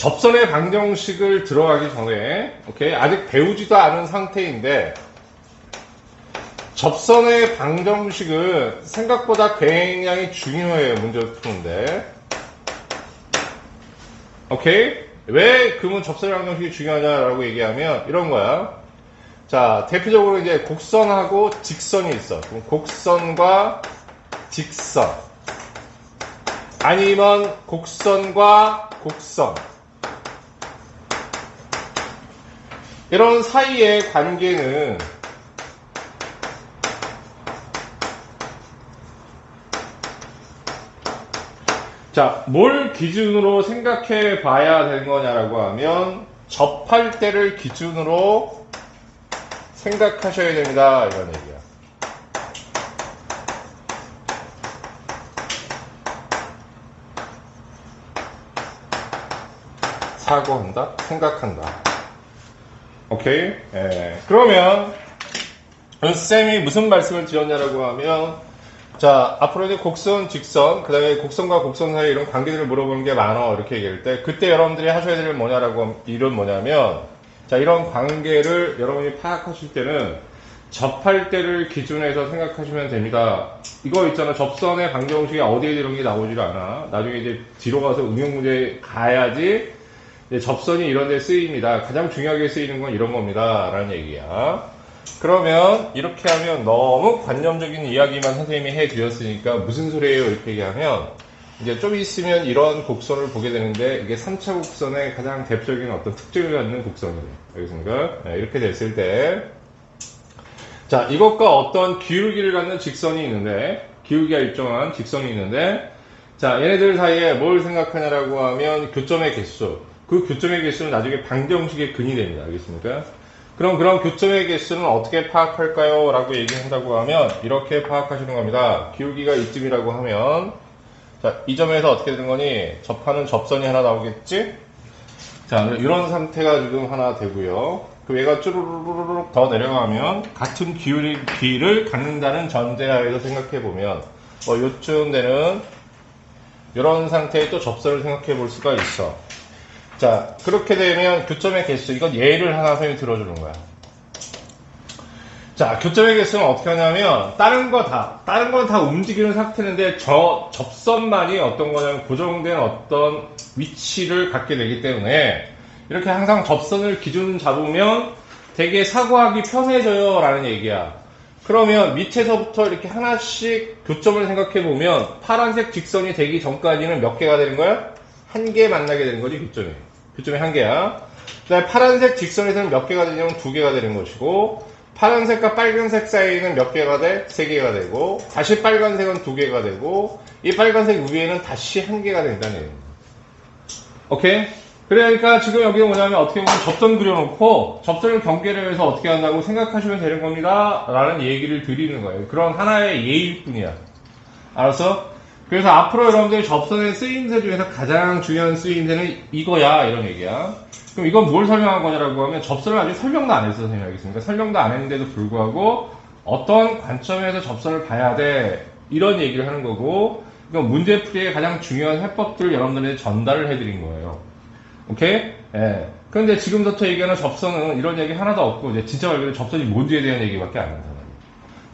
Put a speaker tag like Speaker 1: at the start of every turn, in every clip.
Speaker 1: 접선의 방정식을 들어가기 전에, 오케이? 아직 배우지도 않은 상태인데, 접선의 방정식은 생각보다 굉장히 중요해요, 문제를 푸는데. 오케이? 왜 그러면 접선의 방정식이 중요하냐라고 얘기하면 이런 거야. 자, 대표적으로 이제 곡선하고 직선이 있어. 그럼 곡선과 직선. 아니면 곡선과 곡선. 이런 사이의 관계는 자, 뭘 기준으로 생각해 봐야 되는 거냐라고 하면 접할 때를 기준으로 생각하셔야 됩니다. 이런 얘기야. 사고한다? 생각한다. 오케이? 그러면 쌤이 무슨 말씀을 드렸냐라고 하면 자, 앞으로 이제 곡선, 직선, 그 다음에 곡선과 곡선 사이 이런 관계들을 물어보는 게 많아. 이렇게 얘기할 때, 그때 여러분들이 하셔야 될 뭐냐라고, 이런 뭐냐면, 자, 이런 관계를 여러분이 파악하실 때는 접할 때를 기준해서 생각하시면 됩니다. 이거 있잖아. 접선의 방정식이 어디에 이런 게 나오질 않아. 나중에 이제 뒤로 가서 응용 문제 가야지 이제 접선이 이런 데 쓰입니다. 가장 중요하게 쓰이는 건 이런 겁니다. 라는 얘기야. 그러면 이렇게 하면 너무 관념적인 이야기만 선생님이 해드렸으니까 무슨 소리예요? 이렇게 얘기하면 이제 좀 있으면 이런 곡선을 보게 되는데 이게 3차 곡선의 가장 대표적인 어떤 특징을 갖는 곡선이에요. 알겠습니까? 이렇게 됐을 때 자, 이것과 어떤 기울기를 갖는 직선이 있는데 기울기가 일정한 직선이 있는데 자, 얘네들 사이에 뭘 생각하냐라고 하면 교점의 개수. 그 교점의 개수는 나중에 방정식의 근이 됩니다. 알겠습니까? 그럼 그런 교점의 개수는 어떻게 파악할까요? 라고 얘기한다고 하면 이렇게 파악하시는 겁니다. 기울기가 이쯤이라고 하면 자, 이 점에서 어떻게 되는 거니? 접하는 접선이 하나 나오겠지? 자, 이런 상태가 지금 하나 되고요. 그 얘가 쭈루루루룩 더 내려가면 같은 기울기를 갖는다는 전제하에서 생각해보면 요쯤 되는 이런 상태의 또 접선을 생각해 볼 수가 있어. 자, 그렇게 되면 교점의 개수, 이건 예를 하나 선생님이 들어주는 거야. 자, 교점의 개수는 어떻게 하냐면, 다른 건 다 움직이는 상태인데, 접선만이 어떤 거냐면, 고정된 어떤 위치를 갖게 되기 때문에, 이렇게 항상 접선을 기준 잡으면 되게 사고하기 편해져요. 라는 얘기야. 그러면 밑에서부터 이렇게 하나씩 교점을 생각해 보면, 파란색 직선이 되기 전까지는 몇 개가 되는 거야? 한 개 만나게 되는 거지, 교점이. 교점이 한 개야. 그 다음에 파란색 직선에서는 몇 개가 되냐면 두 개가 되는 것이고, 파란색과 빨간색 사이에는 몇 개가 돼? 세 개가 되고, 다시 빨간색은 두 개가 되고, 이 빨간색 위에는 다시 한 개가 된다는 얘기입니다. 오케이? 그러니까 지금 여기 뭐냐면 어떻게 보면 접선 그려놓고, 접선을 경계를 해서 어떻게 한다고 생각하시면 되는 겁니다. 라는 얘기를 드리는 거예요. 그런 하나의 예일 뿐이야. 알았어? 그래서 앞으로 여러분들이 접선의 쓰임새 중에서 가장 중요한 쓰임새는 이거야, 이런 얘기야. 그럼 이건 뭘 설명한 거냐라고 하면 접선을 아직 설명도 안 했어, 선생님이 알겠습니까? 설명도 안 했는데도 불구하고 어떤 관점에서 접선을 봐야 돼, 이런 얘기를 하는 거고, 이건 문제풀이의 가장 중요한 해법들을 여러분들에게 전달을 해드린 거예요. 오케이? 예. 그런데 지금부터 얘기하는 접선은 이런 얘기 하나도 없고, 이제 진짜 말 그대로 접선이 뭔지에 대한 얘기밖에 안 한다.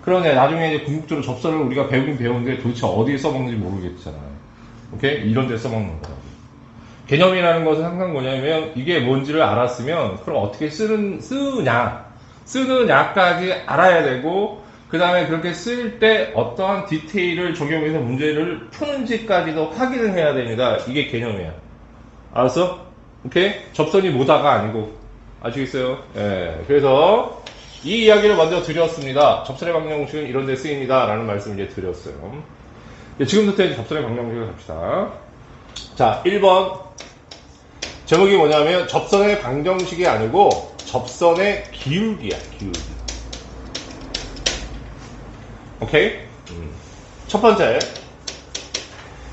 Speaker 1: 그러네, 나중에 이제 궁극적으로 접선을 우리가 배우긴 배우는데 도대체 어디에 써먹는지 모르겠잖아요. 오케이? 이런 데 써먹는 거라고. 개념이라는 것은 항상 뭐냐면, 이게 뭔지를 알았으면, 그럼 어떻게 쓰느냐까지 알아야 되고, 그 다음에 그렇게 쓸 때 어떠한 디테일을 적용해서 문제를 푸는지까지도 확인을 해야 됩니다. 이게 개념이야. 알았어? 오케이? 접선이 뭐다가 아니고. 아시겠어요? 예. 그래서, 이 이야기를 먼저 드렸습니다. 접선의 방정식은 이런 데 쓰입니다. 라는 말씀을 이제 드렸어요. 지금부터 이제 접선의 방정식을 갑시다. 자, 1번. 제목이 뭐냐면, 접선의 방정식이 아니고, 접선의 기울기야, 기울기. 오케이? 첫 번째.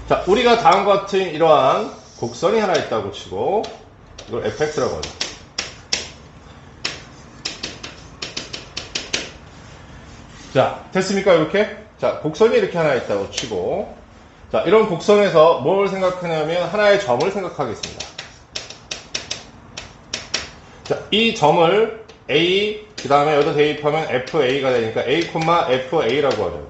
Speaker 1: 자, 우리가 다음과 같은 이러한 곡선이 하나 있다고 치고, 이걸 fx라고 하죠. 자, 됐습니까? 이렇게? 자, 곡선이 이렇게 하나 있다고 치고, 자, 이런 곡선에서 뭘 생각하냐면 하나의 점을 생각하겠습니다. 자, 이 점을 A, 그 다음에 여기다 대입하면 FA가 되니까 A, FA라고 하죠.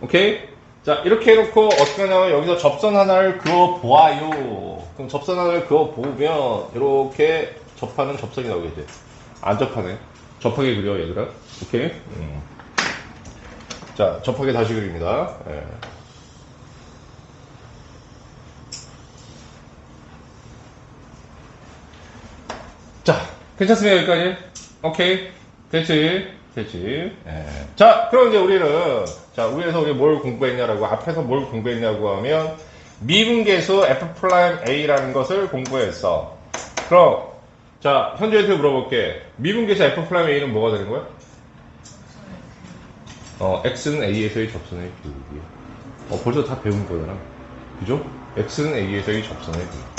Speaker 1: 오케이? 자, 이렇게 해놓고 어떻게 하냐면 여기서 접선 하나를 그어 보아요. 그럼 접선 하나를 그어 보면 이렇게 접하는 접선이 나오겠지. 안 접하네. 접하게 그려, 얘들아. 오케이? 자, 접하게 다시 그립니다. 예. 자, 괜찮습니까, 여기까지? 오케이. 됐지? 됐지? 예. 자, 그럼 이제 우리에서 우리 뭘 공부했냐라고, 앞에서 뭘 공부했냐고 하면, 미분계수 F'A라는 것을 공부했어. 그럼, 자, 현주한테 물어볼게. 미분계수 F'A는 뭐가 되는 거야? X는 A에서의 접선의 기울기. 벌써 다 배운 거잖아. 그죠? X는 A에서의 접선의 기울기.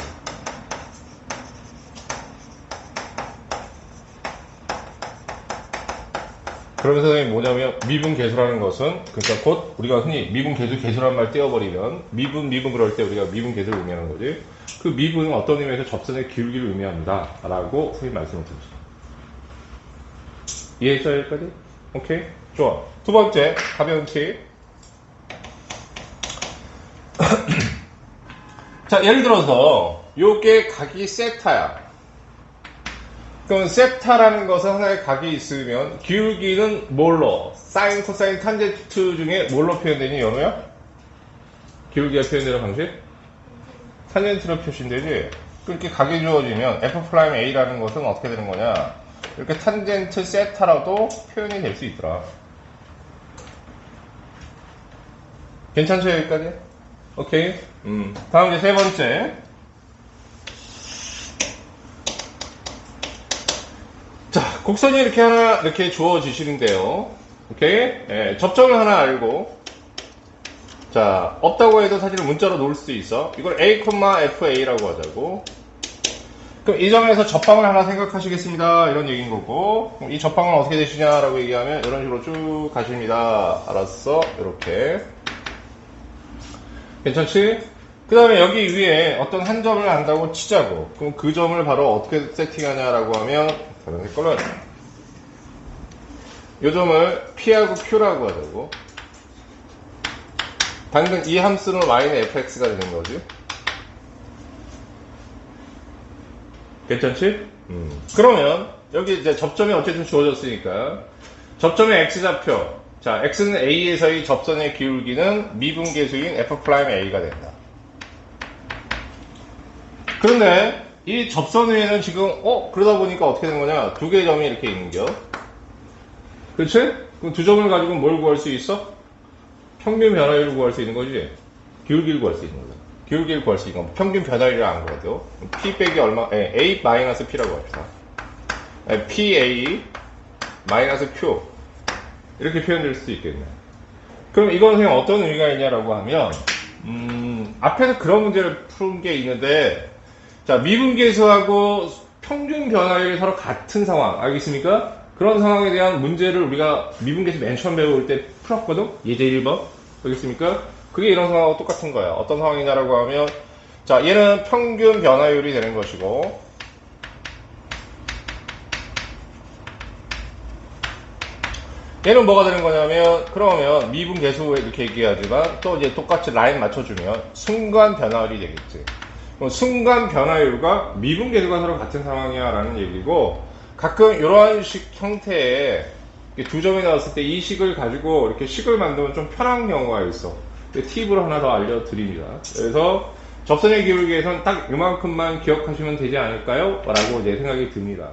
Speaker 1: 그러면서 선생님이 뭐냐면 미분계수라는 것은 그러니까 곧 우리가 흔히 미분계수란 말 떼어버리면 미분 그럴 때 우리가 미분계수를 의미하는 거지. 그 미분은 어떤 의미에서 접선의 기울기를 의미합니다 라고 선생님 말씀을 드렸어요. 이해했어요 여기까지? 오케이? 좋아. 두 번째 가벼운 팁. 자, 예를 들어서 요게 각이 세타야. 그럼 세타라는 것은 하나의 각이 있으면 기울기는 뭘로? 사인, 코사인, 탄젠트 중에 뭘로 표현되니, 연우야? 기울기가 표현되는 방식? 탄젠트로 표시되지? 그렇게 각이 주어지면 F'A라는 것은 어떻게 되는 거냐? 이렇게 탄젠트 세타라도 표현이 될 수 있더라. 괜찮죠, 여기까지? 오케이. 다음 이제 세 번째. 자, 곡선이 이렇게 하나, 이렇게 주어지시는데요. 오케이? 예, 접점을 하나 알고. 자, 없다고 해도 사실 문자로 놓을 수도 있어. 이걸 A, FA라고 하자고. 그럼 이 점에서 접방을 하나 생각하시겠습니다. 이런 얘기인 거고. 그럼 이 접방은 어떻게 되시냐라고 얘기하면 이런 식으로 쭉 가십니다. 알았어. 이렇게. 괜찮지? 그 다음에 여기 위에 어떤 한 점을 안다고 치자고. 그럼 그 점을 바로 어떻게 세팅하냐라고 하면 다른 색깔로 하자. 이 점을 P하고 Q라고 하자고. 당근 이 함수는 Y는 fx가 되는 거지. 괜찮지? 그러면 여기 이제 접점이 어쨌든 주어졌으니까 접점의 x좌표. 자, x는 a에서의 접선의 기울기는 미분계수인 F'A가 된다. 그런데 이 접선 위에는 지금 그러다 보니까 어떻게 된 거냐? 두 개의 점이 이렇게 있는겨. 그렇지? 그럼 두 점을 가지고 뭘 구할 수 있어? 평균 변화율을 구할 수 있는 거지. 기울기를 구할 수 있는 거죠. 기울기를 구할 수 있는 거. 평균 변화율을 안 구하죠. P 빼기 얼마? A 마이너스 P라고 합시다. PA 마이너스 Q 이렇게 표현될 수도 있겠네. 그럼 이건 그냥 어떤 의미가 있냐라고 하면 앞에서 그런 문제를 푸는 게 있는데, 자, 미분계수하고 평균 변화율이 서로 같은 상황, 알겠습니까? 그런 상황에 대한 문제를 우리가 미분계수 맨 처음 배울 때 풀었거든? 예제 1번. 알겠습니까? 그게 이런 상황하고 똑같은 거야. 어떤 상황이냐라고 하면, 자, 얘는 평균 변화율이 되는 것이고, 얘는 뭐가 되는 거냐면, 그러면 미분계수 이렇게 얘기하지만, 또 이제 똑같이 라인 맞춰주면 순간 변화율이 되겠지. 순간 변화율과 미분계수가 서로 같은 상황이야 라는 얘기고, 가끔 이러한 식 형태의 두 점이 나왔을 때 이 식을 가지고 이렇게 식을 만들면 좀 편한 경우가 있어. 팁을 하나 더 알려드립니다. 그래서 접선의 기울기에선 딱 이만큼만 기억하시면 되지 않을까요? 라고 이제 생각이 듭니다.